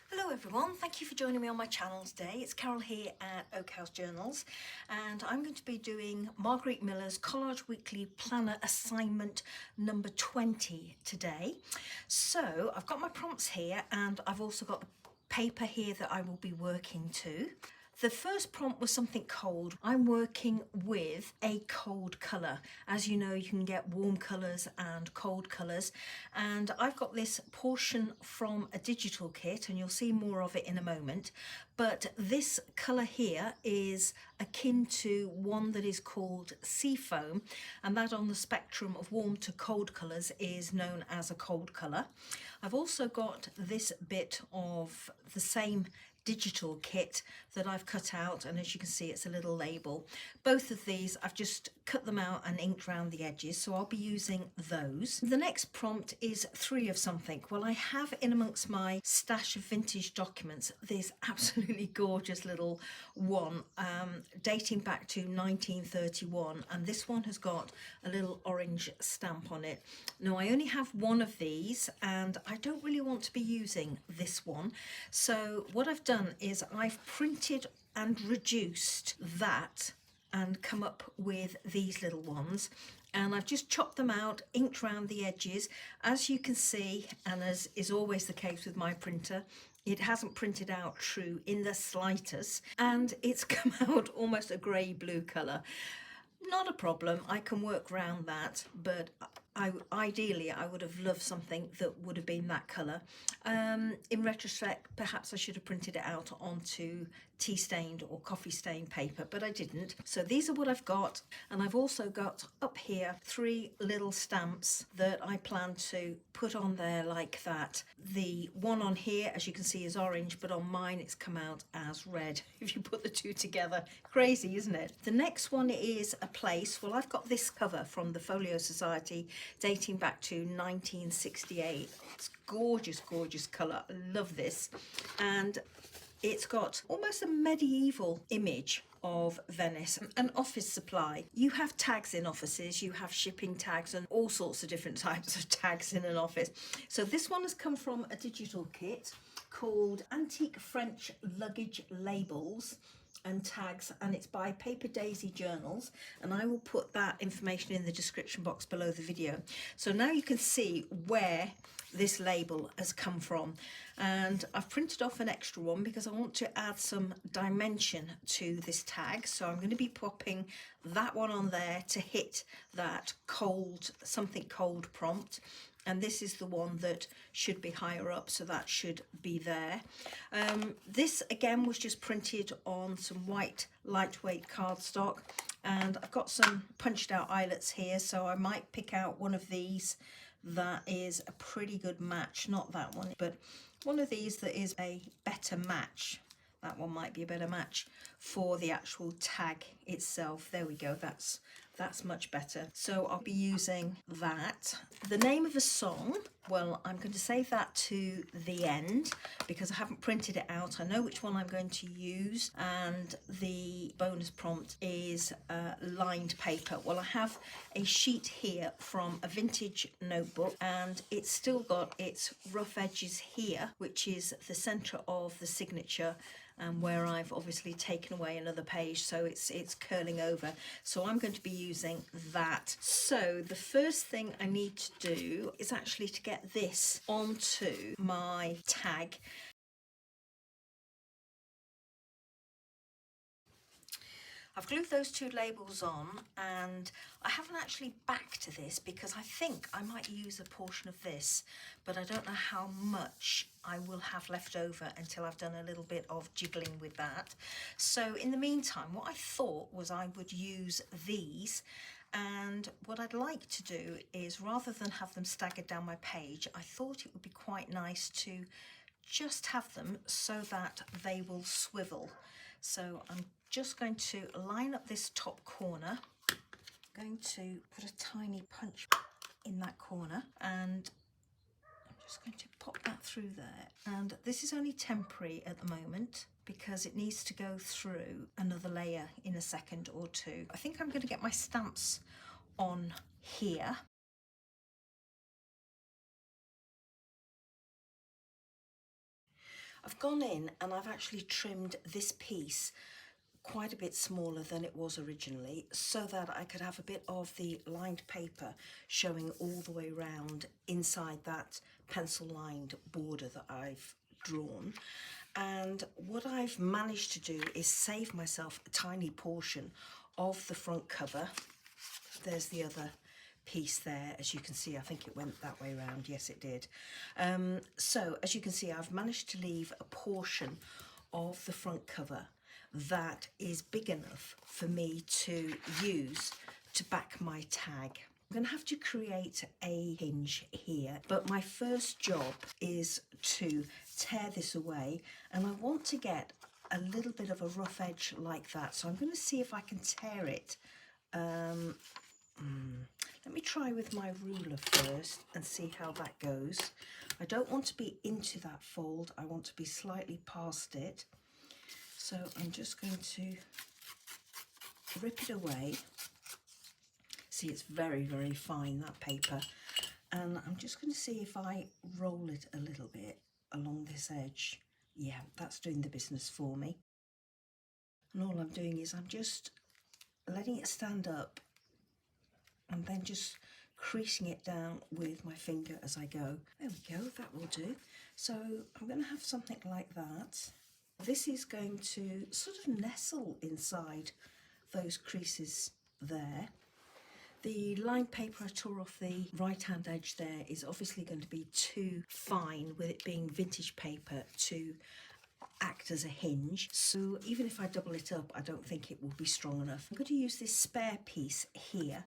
Hello everyone, thank you for joining me on my channel today. It's Carol here at Oak House Journals, and I'm going to be doing Margarete Miller's Collage Weekly Planner assignment number 20 today. So I've got my prompts here, and I've also got the paper here that I will be working to. The first prompt was something cold. I'm working with a cold colour. As you know, you can get warm colours and cold colours, and I've got this portion from a digital kit, and you'll see more of it in a moment. But this colour here is akin to one that is called Seafoam, and that on the spectrum of warm to cold colours is known as a cold colour. I've also got this bit of the same digital kit that I've cut out, and as you can see, it's a little label. Both of these I've just cut them out and inked around the edges, so I'll be using those. The next prompt is 3 of something. Well, I have in amongst my stash of vintage documents this absolutely gorgeous little one dating back to 1931, and this one has got a little orange stamp on it. Now, I only have one of these, and I don't really want to be using this one, so what I've done is I've printed and reduced that and come up with these little ones, and I've just chopped them out, inked around the edges. As you can see, and as is always the case with my printer, it hasn't printed out true in the slightest, and it's come out almost a grey blue colour. Not a problem, I can work around that, but ideally I would have loved something that would have been that colour. In retrospect, perhaps I should have printed it out onto tea stained or coffee stained paper, but I didn't. So these are what I've got, and I've also got up here 3 little stamps that I plan to put on there like that. The one on here, as you can see, is orange, but on mine it's come out as red. If you put the 2 together, crazy, isn't it? The next one is a place. Well, I've got this cover from the Folio Society dating back to 1968. It's gorgeous, gorgeous colour. I love this, and it's got almost a medieval image of Venice, an office supply. You have tags in offices, you have shipping tags and all sorts of different types of tags in an office. So this one has come from a digital kit called Antique French Luggage Labels and Tags, and it's by Paper Daisy Journals, and I will put that information in the description box below the video. So now you can see where this label has come from, and I've printed off an extra one because I want to add some dimension to this tag, so I'm going to be popping that one on there to hit that cold, something cold prompt. And this is the one that should be higher up, so that should be there. This again was just printed on some white lightweight cardstock, and I've got some punched out eyelets here, so I might pick out one of these that is a pretty good match. Not that one, but one of these that is a better match. That one might be a better match for the actual tag itself. There we go, that's much better. So I'll be using that. The name of a song, well, I'm going to save that to the end because I haven't printed it out. I know which one I'm going to use, and the bonus prompt is lined paper. Well, I have a sheet here from a vintage notebook, and it's still got its rough edges here, which is the centre of the signature, and where I've obviously taken away another page, so it's curling over. So I'm going to be using that. So the first thing I need to do is actually to get this onto my tag. I've glued those 2 labels on, and I haven't actually backed this because I think I might use a portion of this, but I don't know how much I will have left over until I've done a little bit of jiggling with that. So in the meantime, what I thought was I would use these, and what I'd like to do is, rather than have them staggered down my page, I thought it would be quite nice to just have them so that they will swivel. So I'm just going to line up this top corner. I'm going to put a tiny punch in that corner, and I'm just going to pop that through there. And this is only temporary at the moment because it needs to go through another layer in a second or 2. I think I'm going to get my stamps on here. I've gone in and I've actually trimmed this piece quite a bit smaller than it was originally, so that I could have a bit of the lined paper showing all the way around inside that pencil lined border that I've drawn. And what I've managed to do is save myself a tiny portion of the front cover. There's the other piece there, as you can see. I think it went that way around. Yes, it did. So as you can see, I've managed to leave a portion of the front cover that is big enough for me to use to back my tag. I'm going to have to create a hinge here, but my first job is to tear this away, and I want to get a little bit of a rough edge like that. So I'm going to see if I can tear it. Let me try with my ruler first and see how that goes. I don't want to be into that fold. I want to be slightly past it. So I'm just going to rip it away. See, it's very, very fine, that paper. And I'm just going to see if I roll it a little bit along this edge. Yeah, that's doing the business for me. And all I'm doing is I'm just letting it stand up and then just creasing it down with my finger as I go. There we go, that will do. So I'm going to have something like that. This is going to sort of nestle inside those creases there. The lined paper I tore off the right hand edge there is obviously going to be too fine, with it being vintage paper, to act as a hinge. So even if I double it up, I don't think it will be strong enough. I'm going to use this spare piece here.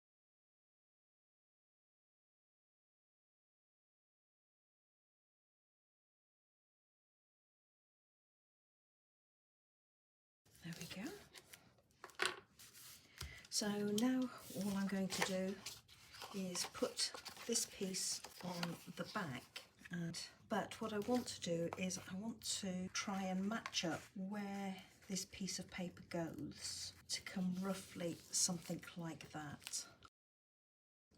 There we go. So now all I'm going to do is put this piece on the back, but what I want to do is I want to try and match up where this piece of paper goes to come roughly something like that.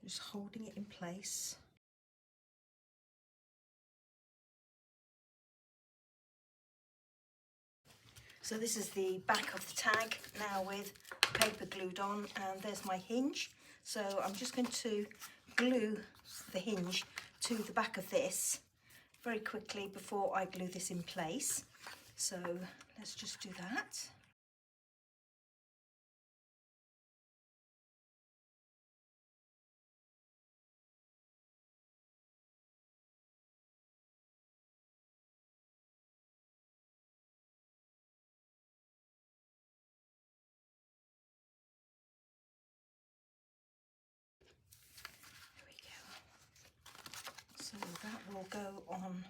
Just holding it in place. So this is the back of the tag now with paper glued on, and there's my hinge. So I'm just going to glue the hinge to the back of this very quickly before I glue this in place. So let's just do that. So that will go on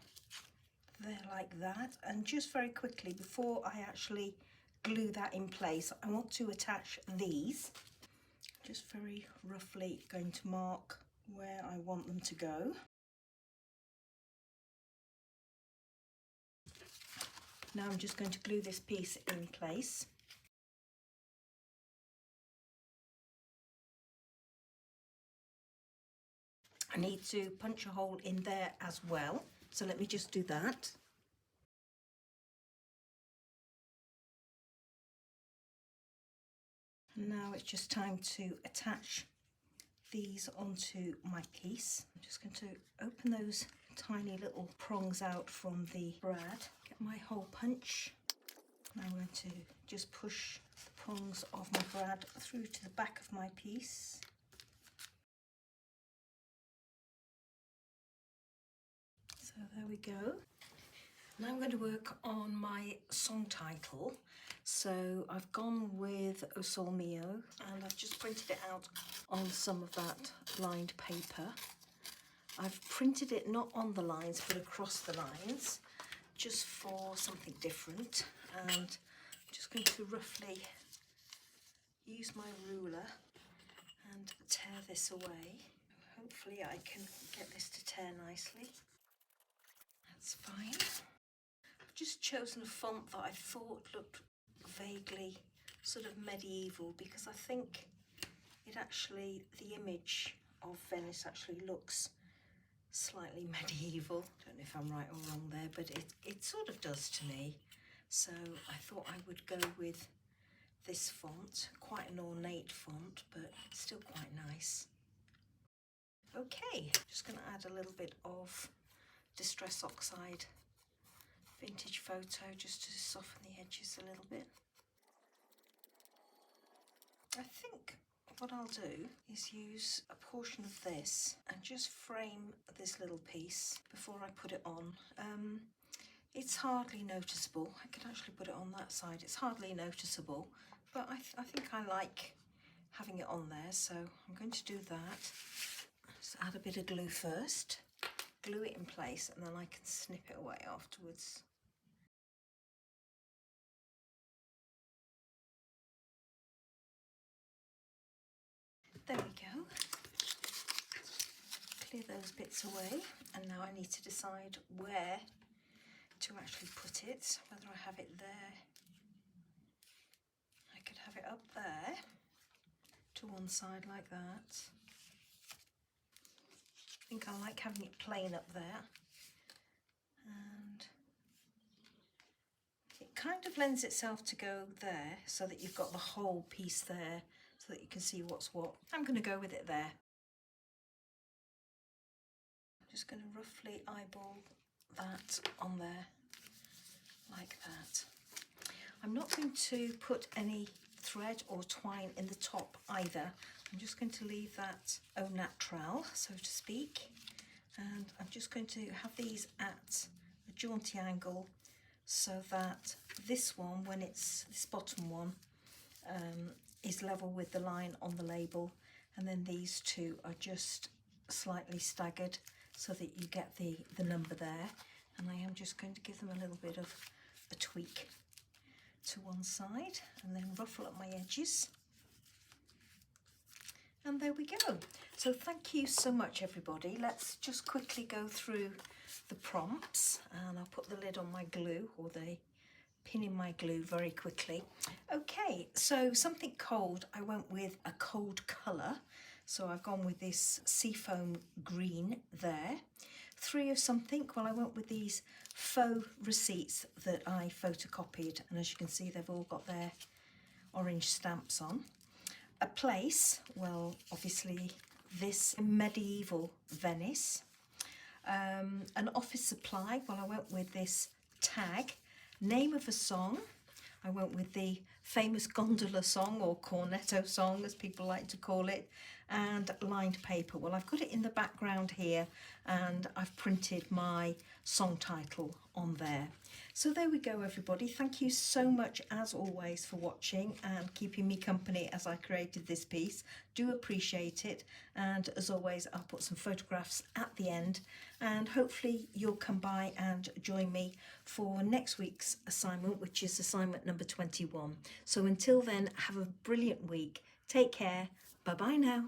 there like that, and just very quickly before I actually glue that in place, I want to attach these. Just very roughly going to mark where I want them to go. Now I'm just going to glue this piece in place. I need to punch a hole in there as well, so let me just do that. And now it's just time to attach these onto my piece. I'm just going to open those tiny little prongs out from the brad, get my hole punch. Now I'm going to just push the prongs of my brad through to the back of my piece. So there we go. Now I'm going to work on my song title. So I've gone with O Sol Mio, and I've just printed it out on some of that lined paper. I've printed it not on the lines but across the lines, just for something different. And I'm just going to roughly use my ruler and tear this away. Hopefully I can get this to tear nicely. That's fine. I've just chosen a font that I thought looked vaguely sort of medieval, because I think it the image of Venice actually looks slightly medieval. Don't know if I'm right or wrong there, but it sort of does to me. So I thought I would go with this font, quite an ornate font, but still quite nice. Okay, just going to add a little bit of Distress Oxide Vintage Photo just to soften the edges a little bit. I think what I'll do is use a portion of this and just frame this little piece before I put it on. It's hardly noticeable. I could actually put it on that side. It's hardly noticeable, but I think I like having it on there, so I'm going to do that. Just add a bit of glue first, glue it in place, and then I can snip it away afterwards. There we go. Clear those bits away, and now I need to decide where to actually put it, whether I have it there. I could have it up there to one side like that. I think I like having it plain up there, and it kind of lends itself to go there so that you've got the whole piece there so that you can see what's what. I'm going to go with it there. I'm just going to roughly eyeball that on there like that. I'm not going to put any thread or twine in the top either. I'm just going to leave that au naturel, so to speak, and I'm just going to have these at a jaunty angle so that this one, when it's this bottom one, is level with the line on the label, and then these two are just slightly staggered so that you get the number there. And I am just going to give them a little bit of a tweak to one side and then ruffle up my edges. And there we go. So thank you so much, everybody. Let's just quickly go through the prompts, and I'll put the lid on my glue, or the pin in my glue, very quickly. Okay, so something cold, I went with a cold colour. So I've gone with this Seafoam green there. 3 of something, well, I went with these faux receipts that I photocopied, and as you can see, they've all got their orange stamps on. A place, well, obviously this Medieval Venice. An office supply, well, I went with this tag. Name of a song, I went with the famous gondola song, or cornetto song as people like to call it, and lined paper. Well, I've got it in the background here, and I've printed my song title on there. So there we go, everybody. Thank you so much, as always, for watching and keeping me company as I created this piece. Do appreciate it, and as always, I'll put some photographs at the end, and hopefully you'll come by and join me for next week's assignment, which is assignment number 21. So until then, have a brilliant week. Take care. Bye-bye now.